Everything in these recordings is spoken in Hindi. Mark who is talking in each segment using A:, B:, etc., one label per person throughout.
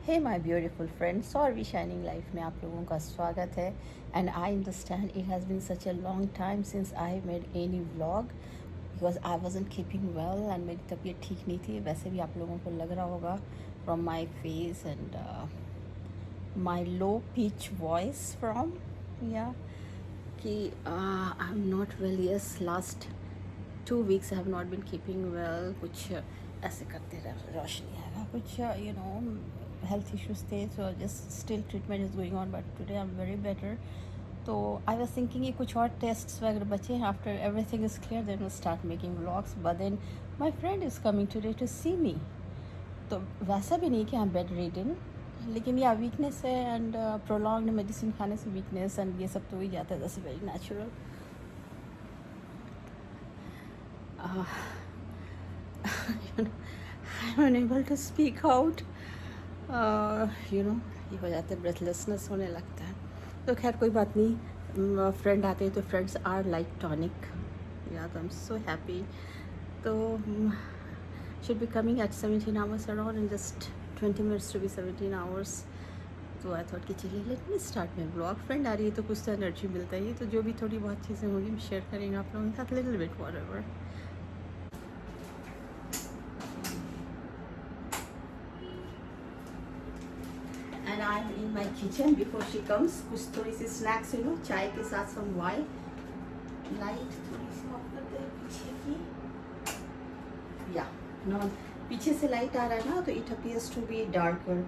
A: हे माय ब्यूटीफुल फ्रेंड्स और भी शाइनिंग लाइफ में आप लोगों का स्वागत है। And I understand it has been such a long time since I made any vlog because I wasn't keeping well and मेरी तबीयत ठीक नहीं थी। वैसे भी आप लोगों को लग रहा होगा from my face and my low pitch voice from या कि I am not well. Yes, last 2 weeks I have not been keeping well. कुछ ऐसे करते रहे, रोशनी आएगा, कुछ हेल्थ इश्यूज थे, so just still treatment is going on, but today I am very better. तो आई वाज थिंकिंग कि कुछ और टेस्ट्स वगैरह बचे हैं। After everything is clear then we start making vlogs, but then my friend is coming today to see me. तो वैसा भी नहीं कि आई एम बेड रीडन, लेकिन या वीकनेस है एंड प्रोलॉन्ग्ड मेडिसिन खाने से वीकनेस एंड ये सब तो ही जाता है, that's very natural. I'm unable to speak out. ये हो जाता है, ब्रेथलेसनेस होने लगता है। तो खैर कोई बात नहीं, फ्रेंड आते हैं तो फ्रेंड्स आर लाइक टॉनिक। या तो आई एम सो हैप्पी। तो should be coming at 17 hours around in just 20 minutes to be 17 hours। तो आई थॉट कि चलिए let me start my blog. Friend आ रही है तो कुछ तो एनर्जी मिलता ही है, तो जो भी थोड़ी बहुत चीज़ें होंगी हम शेयर करेंगे आप लोगों के साथ, little bit whatever. And I'm in my kitchen before she comes. कुछ थोड़ी सी स्नैक्स चाय के साथ some wine. लाइट थोड़ी सी ऑफ करते हैं पीछे की। या नो, पीछे से लाइट आ रहा है ना, तो it appears to be darker.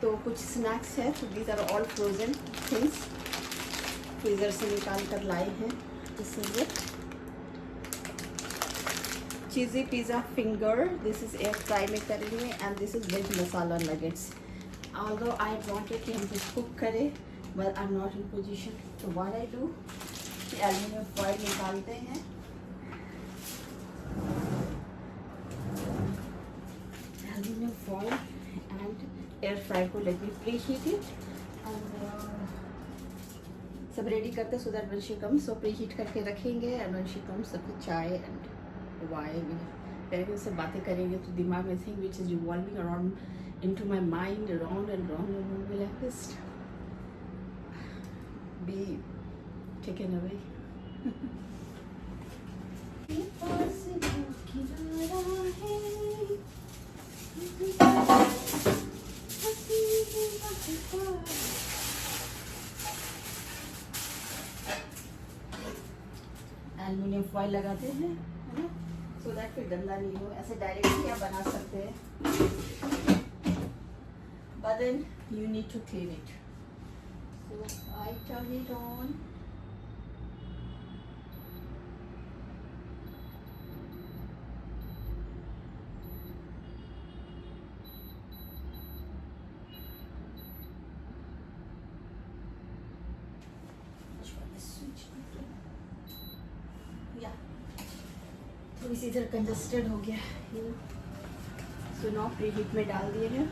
A: तो कुछ स्नैक्स है, तो these are all frozen things, freezer से निकाल कर लाए हैं। This is it, cheesy pizza finger, this is air fry में करेंगे, and this is veg masala nuggets. Although I wanted कि हम कुछ कुक करें, but I'm not in position. So what I do, कि एल्यूमिनियम फॉइल निकालते हैं, aluminium foil and air fry को let me pre heat it and सब रेडी करते हैं, so that when she comes, so pre heat करके रखेंगे, एंड व्हेन शी कम्स सबको चाय एंड वाइन करेंगे, उससे बातें करेंगे। तो दिमाग में thing which is revolving around into my mind, round and round and round, will I just be taken away? Aluminium foil लगाते हैं, है ना, सो दैट फिर गंदा नहीं हो। ऐसे डायरेक्ट भी आप बना सकते हैं, but then you need to clean it. So I turn it on. Yeah, थोड़ी सी इधर कंजस्टेड हो गया, सो नाउ प्री हीट में डाल दिए हैं।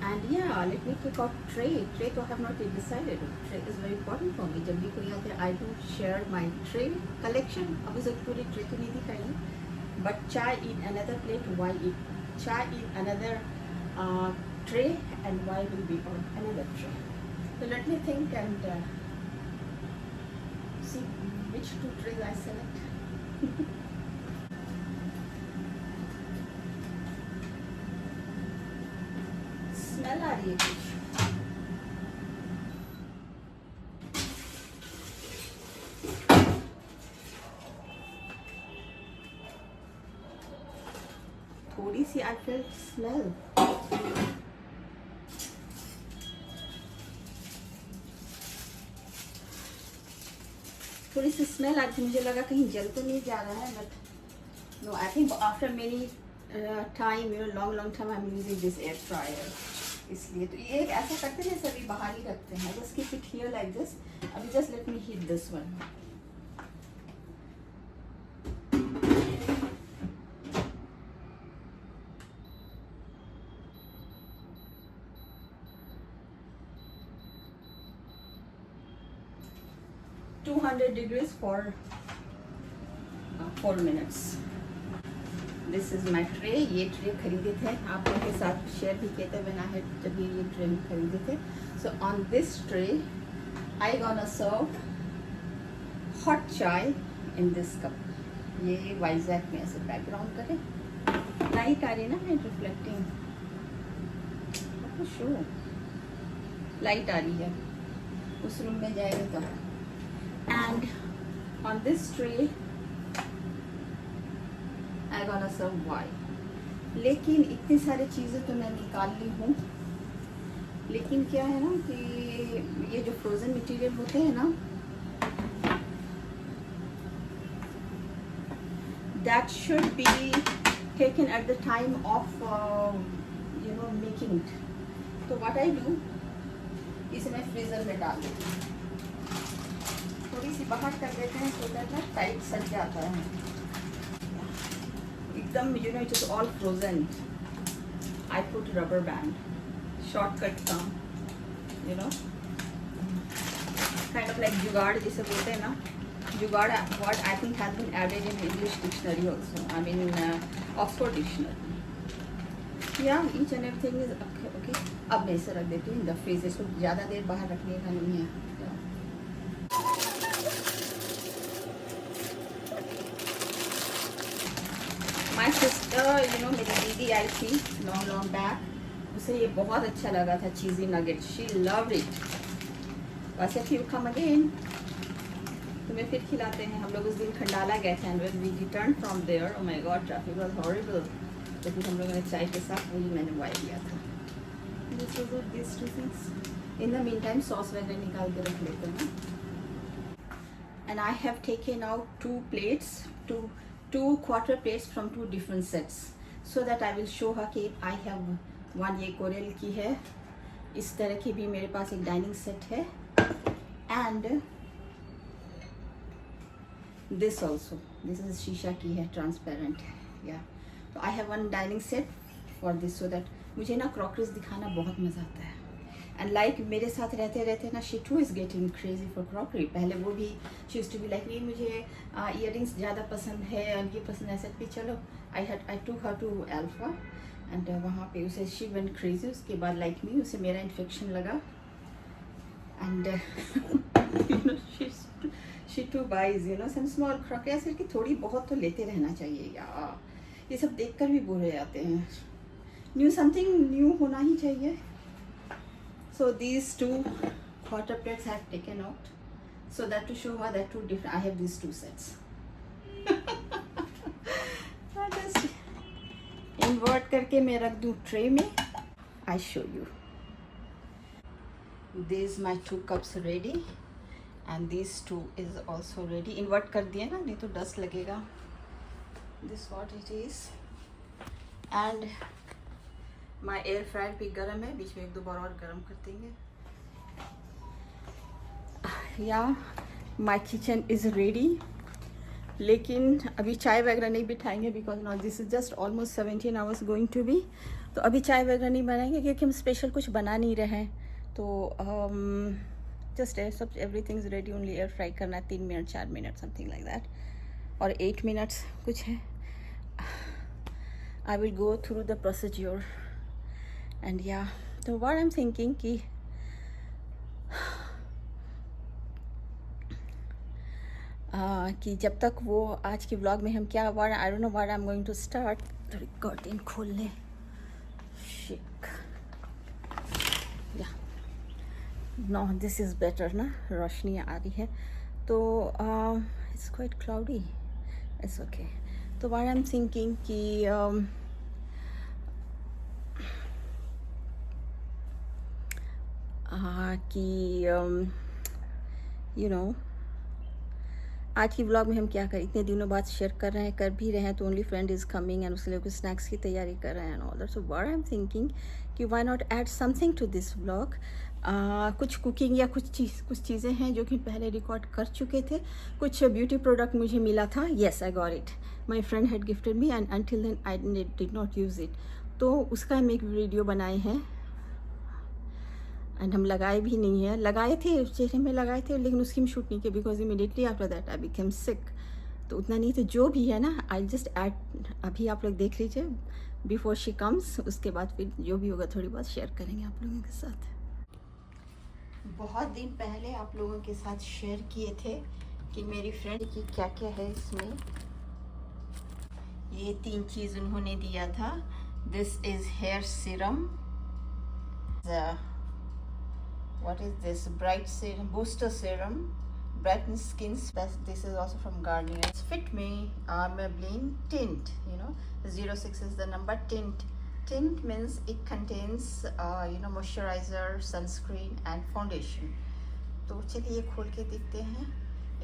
A: And yeah, let me pick out tray. Tray तो I have not decided. Tray is very important for me. जब भी कोई आते हैं, I do share my tray collection. अभी तक पूरी tray तो नहीं दिखाई, but chai in another plate, wine in chai in another tray, and wine will be on another tray. So let me think and see which two trays I select. Smell आ रही है कुछ, थोड़ी सी आई फील स्मेल। थोड़ी सी स्मेल आती, मुझे लगा कहीं जल तो नहीं जा रहा है, but no, I think after many time, long time I am using this air fryer, इसलिए। तो ये ऐसा करते हैं, सभी बाहर ही रखते हैं, just keep it here like this. अभी just let me heat this one. $200 for 4 minutes. This is my tray. ये ट्रे खरीदे थे, आप लोगों के साथ शेयर भी किए थे व्हेन आई हैड, जब ये ट्रे खरीदे थे। So on this tray I gonna serve hot chai in this cup. ये वाइजैक में ऐसे बैकग्राउंड करें, लाइट आ रही ना, है रिफ्लेक्टिंग, शो लाइट आ रही है, उस रूम में जाएगा तो। And on this tray I gonna serve why. लेकिन इतनी सारी चीज़ें तो मैं निकाल ली हूँ, लेकिन क्या है ना कि ये जो फ्रोज़न मटेरियल होते हैं ना, that should be taken at the time of making it. तो what I do, इसे मैं फ्रीज़र में डाल देती हूँ, थोड़ी सी बाहर कर देते हैं so that ना टाइट सट जाता है एकदम, it is all frozen. I put rubber band, shortcut काम, kind of like जुगाड़ जिसे बोलते हैं ना, जुगाड़ what I think has been added in English dictionary also, I mean Oxford dictionary. Yeah, each and everything is okay. अब मैं इसे रख देती हूँ इन द फ्रीज, इसको ज़्यादा देर बाहर रखने का नहीं है। माई सिस्टर मेरी दीदी आई थी लॉन्ग बैक, उसे ये बहुत अच्छा लगा था चीज़ी नगेट, शी लव्ड इट। वैसे फिर कम अगेन, तुम्हें फिर खिलाते हैं। हम लोग उस दिन खंडाला गए थे and when we return from there, oh my god traffic was horrible, तो फिर हम लोगों ने चाय के साथ वही मैंने वाई लिया था। This was this two things. In the mean time sauce वगैरह निकाल के रख लेते हैं। And I have taken out 2 plates, two quarter plates from 2 different sets, so that I will show her कि I have one, ये कोरल की है, इस तरह की भी मेरे पास एक डाइनिंग सेट है, and this also, this is शीशा की है, ट्रांसपेरेंट है, या तो I have one dining set for this, so that मुझे ना क्रॉकरीज दिखाना बहुत मज़ा आता है। एंड लाइक मेरे साथ रहते रहते ना she too is getting crazy for crockery. पहले वो भी she used to be like, नहीं मुझे इयरिंग्स ज़्यादा पसंद है और ये पसंद है, भी चलो आई टूक हर टू अल्फा एंड वहाँ पे उसे शी वेंट क्रेजी। उसके बाद लाइक मी, उसे मेरा इन्फेक्शन लगा and she too buys some small crockery. ऐसे कि थोड़ी बहुत तो लेते रहना चाहिए यार, ये सब देखकर भी बुरे आते हैं, न्यू समथिंग न्यू होना ही चाहिए। So these 2 quarter plates I have taken out, so that to show her that 2 different, I have these 2 sets. I just invert करके मैं रख दूँ tray में। I show you. These my 2 cups ready, and these 2 is also ready. Invert कर दिए ना, नहीं तो dust लगेगा। This what it is, and my air fryer भी गर्म है, बीच में 1-2 बार और गर्म कर देंगे। या माई किचन इज़ रेडी, लेकिन अभी चाय वगैरह नहीं बिठाएंगे because not this is just almost 17 hours going to be, तो अभी चाय वगैरह नहीं बनाएंगे क्योंकि हम स्पेशल कुछ बना नहीं रहे हैं। तो जस्ट सब everything is ready, only air fry करना है 3 minute 4 minute something like that, और 8 मिनट्स कुछ है। I will go through the procedure and या, तो व्हाट आई एम थिंकिंग कि जब तक वो आज की व्लॉग में हम क्या I don't know what I am going to start. थोड़ी कर्टेन खोल लें, शिक या नो दिस इज़ बेटर ना, रोशनी आ रही है तो it's quite cloudy, it's okay. तो व्हाट आई एम थिंकिंग कि यू नो आज की व्लॉग में हम क्या करें, इतने दिनों बाद शेयर कर रहे हैं, कर भी रहे हैं, तो only friend is coming and उसके लिए कुछ स्नैक्स की तैयारी कर रहे हैं all that. So what I am thinking कि why not add something to this vlog. कुछ कुकिंग या कुछ चीज़ें हैं जो कि पहले रिकॉर्ड कर चुके थे। कुछ ब्यूटी प्रोडक्ट मुझे मिला था, yes I got it, my friend had gifted me and until then I did not use it, तो उसका हम एक वीडियो बनाए हैं एंड हम लगाए भी नहीं है, लगाए थे चेहरे में लगाए थे, लेकिन उसकी हम शूट नहीं किए because immediately after that I became sick. तो उतना नहीं, तो जो भी है ना आई जस्ट ऐड, अभी आप लोग देख लीजिए बिफोर शी कम्स, उसके बाद फिर जो भी होगा थोड़ी बहुत शेयर करेंगे आप लोगों के साथ। बहुत दिन पहले आप लोगों के साथ शेयर किए थे कि मेरी फ्रेंड की क्या क्या है इसमें। ये 3 चीज़ उन्होंने दिया था। This is here serum, what is this, bright serum, booster serum, brightens skin. This is also from Garnier. It's Fit Me Maybelline Tint, you know, 06 is the number. Tint means it contains you know, moisturizer, sunscreen and foundation. तो चलिए ये खोल के देखते हैं।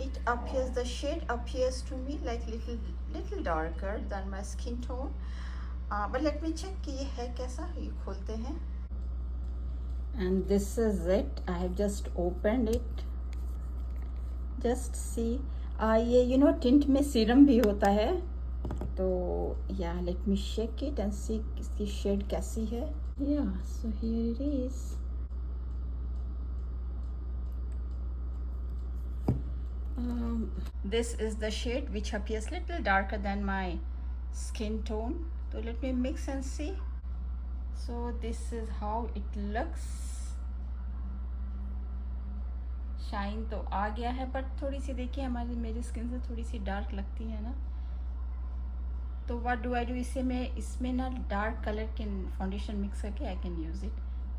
A: It appears, the shade appears to me like little darker than my skin tone, but let me check कि ये है कैसा। ये खोलते हैं and this is it. I have just opened it, just see। ये you know tint में सीरम भी होता है, तो yeah, let me shake it and see इसकी शेड कैसी है। Yeah, so here it is। This is the shade which appears little darker than my skin tone, so let me mix and see। So this is how it looks। Shine तो आ गया है, बट थोड़ी सी देखिए मेरी स्किन से थोड़ी सी डार्क लगती है ना, तो व्हाट डू आई डू, इसमें ना डार्क कलर के फाउंडेशन मिक्स करके I can use it,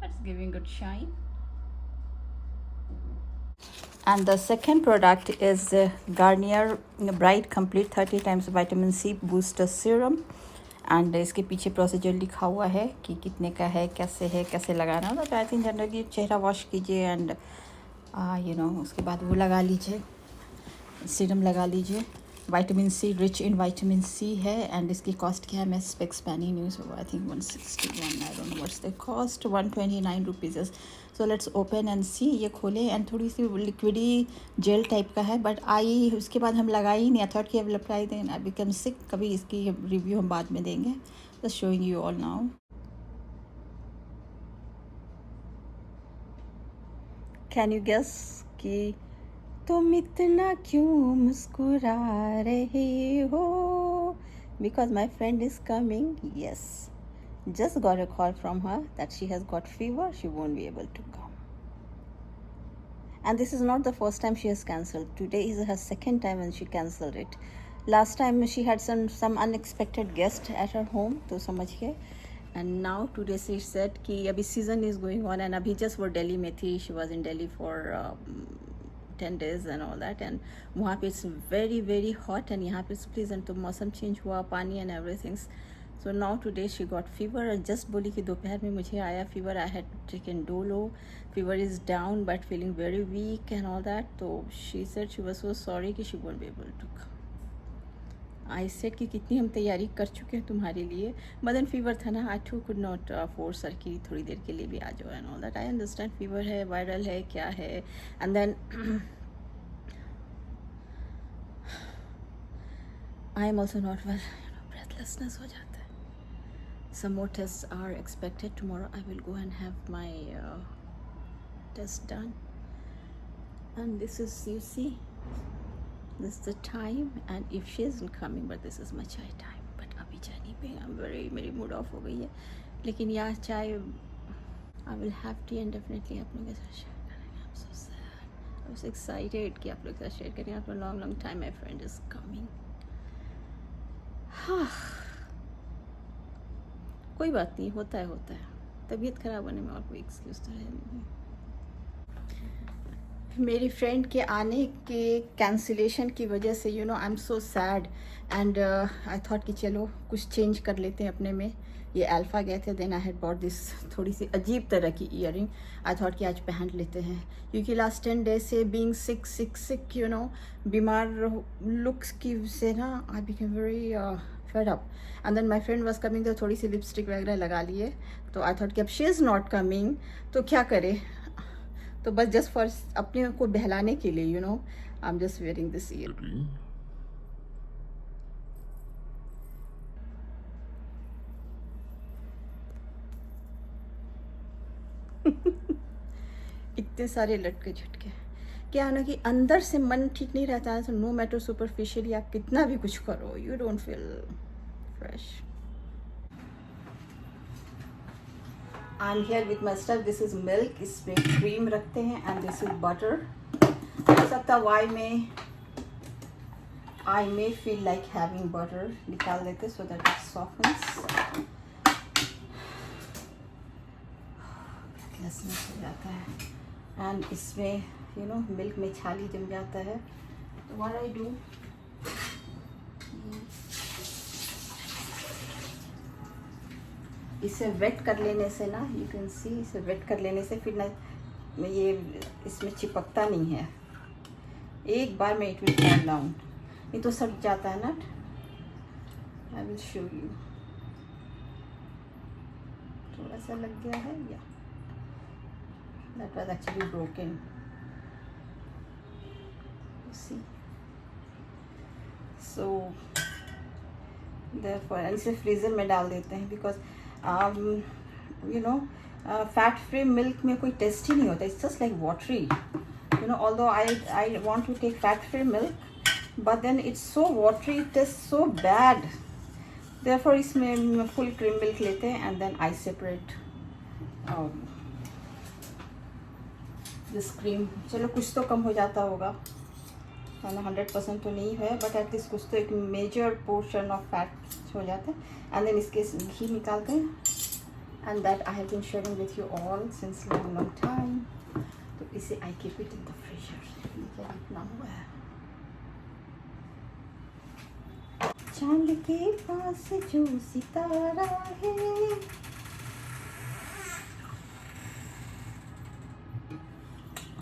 A: it's giving good shine. And the second product is Garnier Bright Complete 30 times Vitamin C Booster Serum। And इसके पीछे प्रोसीजर लिखा हुआ है कि कितने का है, कैसे लगाना है। तो आई थिंक जनरली चेहरा वॉश कीजिए एंड यू नो उसके बाद वो लगा लीजिए, सीरम लगा लीजिए। Vitamin C, rich in vitamin C है। एंड इसकी कॉस्ट क्या है, मैं स्पेक्स पहनी नहीं हूँ, I think 161, I don't know what's the cost, 129 rupees. So let's open and see. ये खोले एंड थोड़ी सी लिक्विडी जेल टाइप का है, बट आई उसके बाद हम लगाई ही नहीं। आई थॉट कि अब अप्लाई दें, आई बिकम सिक। कभी इसकी रिव्यू हम बाद में देंगे, just showing you all now. Can you guess कि तुम इतना क्यों मुस्कुरा रहे हो? Because my friend is coming, yes. Just got a call from her that she has got fever, she won't be able to come. And this is not the first time she has cancelled. Today is her second time when she cancelled it. Last time she had some unexpected guest at her home, तो समझ के। And now today she said कि अभी season is going on and अभी just वो दिल्ली में थी, she was in Delhi for 10 days and all that, and वहाँ पे it's very very hot and यहाँ पे it's pleasant, तो मौसम change हुआ, पानी and everything। So now today she got fever and just बोली कि दोपहर में मुझे आया fever, I had taken Dolo, fever is down but feeling very weak and all that, तो she said she was so sorry कि she won't be able to come। I said कि कितनी हम तैयारी कर चुके हैं तुम्हारे लिए, but then fever था ना, I too could not force her कि थोड़ी देर के लिए भी आ जाओ and all that। I understand fever है, viral है, क्या है, and then I am also not well, you know, breathlessness हो जाता है। Some more tests are expected tomorrow. I will go and have my test done. And this is, you see, this is the time. And if she isn't coming, but this is my chai time. But abhi chai nahi pe, I'm मेरी mood off हो गई है। लेकिन यहाँ chai, I will have tea and definitely आप लोगों के साथ share करेंगे। I'm so sad. I was excited कि आप लोगों के साथ share करेंगे। After a long time, my friend is coming. कोई बात नहीं, होता है। तबीयत ख़राब होने में और कोई एक्सक्यूज़ तो है नहीं। मेरी फ्रेंड के आने के कैंसिलेशन की वजह से you know I am so sad and I thought कि चलो कुछ चेंज कर लेते हैं अपने में। ये अल्फ़ा गए थे, then I had bought this थोड़ी सी अजीब तरह की ईयरिंग। आई थॉट कि आज पहन लेते हैं, क्योंकि लास्ट 10 डेज से बीइंग सिक यू नो, बीमार लुक्स की से ना I became very fed up. And then my friend was coming, तो थोड़ी सी लिपस्टिक वगैरह लगा लिए। तो आई थॉट कि अब शी इज़ नॉट कमिंग तो क्या करे, तो बस जस्ट फॉर अपने को बहलाने के लिए you know I am just wearing this year. इतने सारे लटके झटके क्या है ना कि अंदर से मन ठीक नहीं रहता है, तो नो मैटर सुपरफिशियली आप कितना भी कुछ करो, you don't feel fresh. I am here with my stuff, this is milk, इसमें क्रीम रखते हैं, एंड दिस इज बटर। हो सकता वाई में I may feel like having butter, निकाल देते so that it softens. Lessness हो जाता है, and इसमें you know milk में छाली जम जाता है, तो what I do, इसे वेट कर लेने से ना, you can see, इसे वेट कर लेने से फिर ना ये इसमें चिपकता नहीं है, एक बार में it will fall down, ये तो सट जाता है ना। आई विल शो यू, थोड़ा सा लग गया है, या that was actually broken, see. So therefore इसे फ्रीज़र में डाल देते हैं, because you know fat free milk में कोई टेस्ट ही नहीं होता, it's just like watery, you know, although I want to take fat free milk, but then it's so watery, it tastes so bad. Therefore इसमें full cream milk लेते हैं, and then I separate this cream. चलो कुछ तो कम हो जाता होगा, है ना, 100% तो नहीं है, but at least कुछ तो एक major portion of fat हो जाता है, and then इसके घी निकालते हैं, and that I have been sharing with you all since long time. तो इसे I keep it in the freezer, ये इतना हुआ है। चांद के पास जो सितारा है,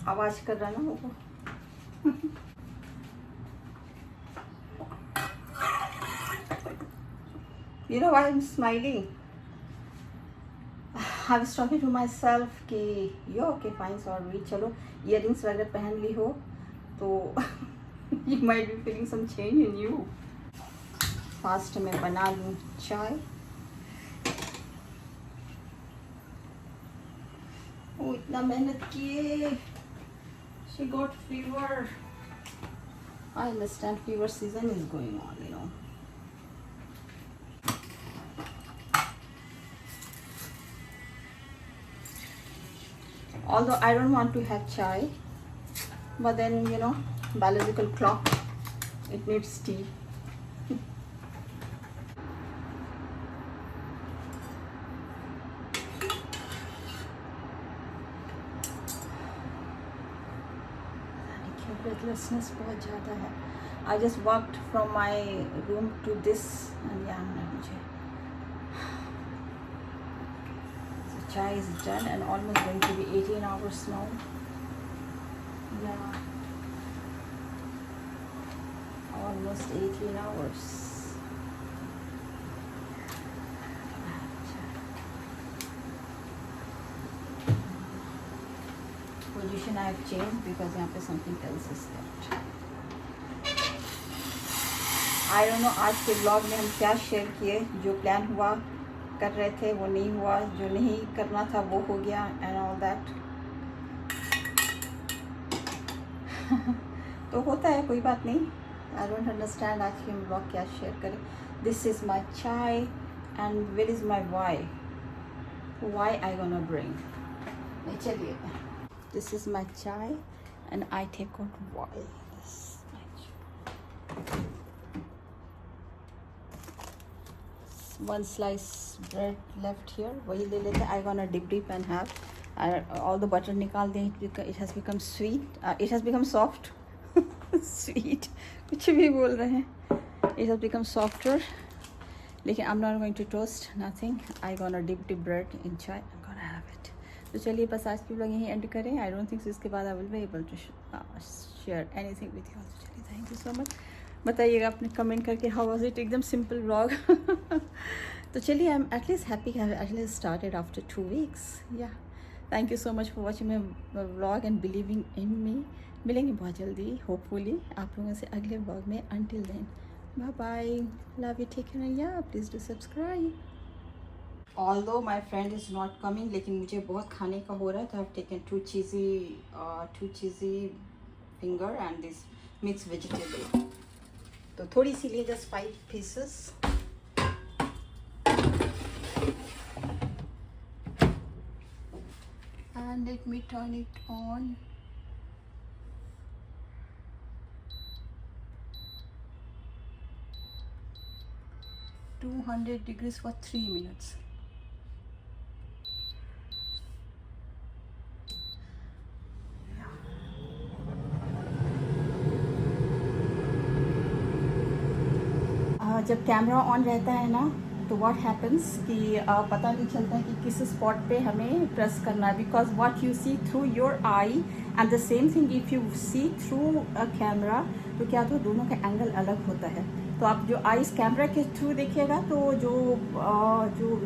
A: आवाज कर रहा ना वो। You know why I'm smiling? I was talking to myself कि यो ओके फाइन सॉरी, चलो इयरिंग्स वगैरह पहन ली हो तो you might be feeling some change in you. Fast में बना लूँ चाय। ओ इतना मेहनत किए, she got fever. I understand, fever season is going on, you know. Although I don't want to have chai, but then you know, biological clock, it needs tea. Breathlessness बहुत ज़्यादा है। I just walked from my room to this and yeah, मुझे so chai is done and almost going to be 18 hours now. Yeah, almost 18 hours. Position I have changed because यहाँ पे something else is there. I don't know आज के ब्लॉग में हम क्या शेयर किए, जो प्लान हुआ कर रहे थे वो नहीं हुआ, जो नहीं करना था वो हो गया and all that. तो होता है, कोई बात नहीं. I don't understand आज के हम ब्लॉग क्या शेयर करें. This is my chai and where is my why? Why I gonna bring? चलिए. This is my chai and I take out why. This is my chai. One slice bread left here. वही ले लेते हैं. I gonna dip and have. All the butter निकाल दें. It has become sweet. It has become soft. Sweet. कुछ भी बोल रहे हैं. It has become softer. लेकिन I'm not going to toast. Nothing. I gonna dip the bread in chai. I'm gonna have it. तो चलिए बस आज की व्लॉग यहीं एंड करें. आई डोंट थिंक इसके बाद I will be able to share anything with you. चलिए थैंक यू सो मच. बताइएगा अपने कमेंट करके हाउ वाज इट. एकदम सिंपल व्लॉग. तो चलिए I am at least happy at least started after 2 weeks. या thank you so much for watching my vlog and believing in me. मिलेंगे बहुत जल्दी होपफुली आप लोगों से अगले व्लॉग में. Until then bye bye. Love you. Take care. या please do subscribe. Although my friend is not coming, लेकिन मुझे बहुत खाने का हो रहा है, तो I've taken two cheesy finger and this mixed vegetable. तो थोड़ी सी लिए, just 5 pieces. And let me turn it on. $200 for 3 minutes. जब कैमरा ऑन रहता है ना तो व्हाट हैपन्स कि पता नहीं चलता है कि किस स्पॉट पे हमें प्रेस करना है, because what you see through your eye and the same thing if you see through a camera, तो क्या तो दोनों का एंगल अलग होता है। तो आप जो आईज कैमरा के थ्रू देखिएगा तो जो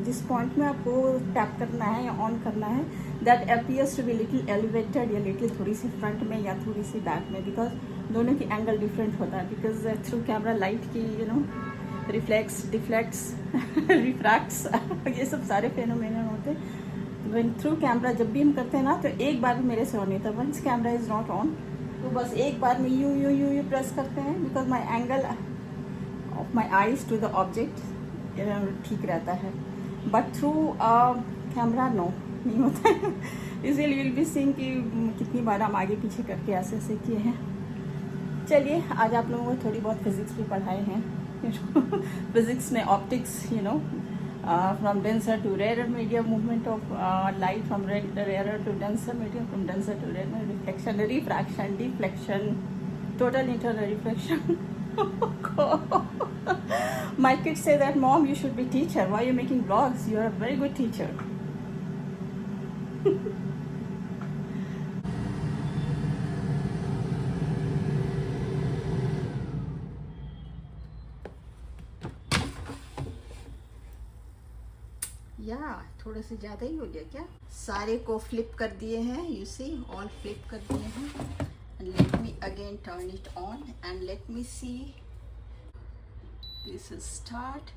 A: जिस पॉइंट में आपको टैप करना है या ऑन करना है, that appears to be little elevated या लिटिल थोड़ी सी फ्रंट में या थोड़ी सी बैक में, बिकॉज दोनों की एंगल डिफरेंट होता है। बिकॉज थ्रू कैमरा लाइट की रिफ्लेक्स, डिफ्लेक्ट्स, रिफ्रैक्ट्स ये सब सारे फेनोमेनन होते हैं। व्हेन थ्रू कैमरा जब भी हम करते हैं ना तो एक बार भी मेरे से ऑन नहीं था। Once camera is not on तो बस एक बार में यू प्रेस करते हैं, because my angle of my eyes to the object ठीक रहता है। बट थ्रू कैमरा नो नहीं होता है। इसलिए विल बी सीइंग कि कितनी बार हम आगे पीछे करके ऐसे ऐसे किए हैं। चलिए आज आप लोगों को थोड़ी बहुत फिजिक्स भी पढ़ाए हैं। फिजिक्स में optics, from denser to rarer medium, movement of light from rarer to denser medium, from denser to rarer, reflection, refraction, deflection, total internal reflection. My kids say that, Mom, you should be teacher. Why are you making vlogs? You are a very good teacher. या थोड़े से ज़्यादा ही हो गया क्या? सारे को फ्लिप कर दिए हैं, यू सी ऑल फ्लिप कर दिए हैं। And let me again turn it on and let me see this is start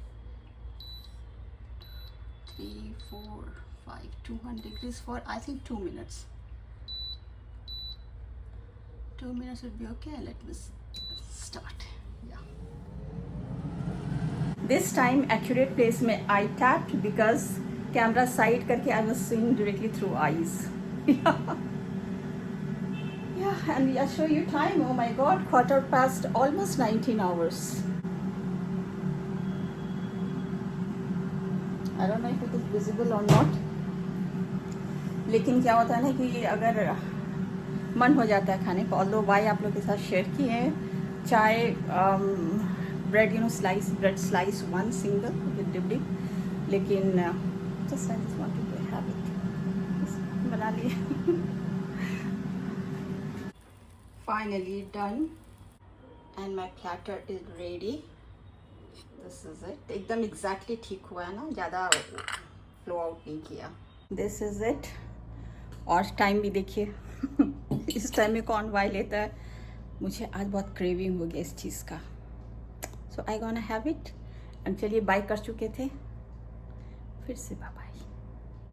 A: 3 4 5 200 degrees for I think 2 minutes. 2 minutes would be okay. Let me start. Yeah. This time accurate place में I tapped because camera side करके I was seeing directly through eyes. Yeah, and I'll show you time. Oh my God, 1/4 almost 19 hours. I don't know if it is visible or not. लेकिन क्या होता है ना कि अगर मन हो जाता है खाने का, although वाई आप लोग के साथ शेयर किए हैं, चाय bread, bread slice, one single with dipping, लेकिन just I just wanted to have it, बना लिए। Finally done and my platter is ready. This is it. एकदम exactly ठीक हुआ है ना, ज़्यादा flow out नहीं किया। This is it. और टाइम भी देखिए इस टाइम में कौन वाई लेता है। मुझे आज बहुत क्रेविंग हो गया इस चीज़ का, so I gonna have it. And चलिए बाय कर चुके थे, फिर से बाय बाय।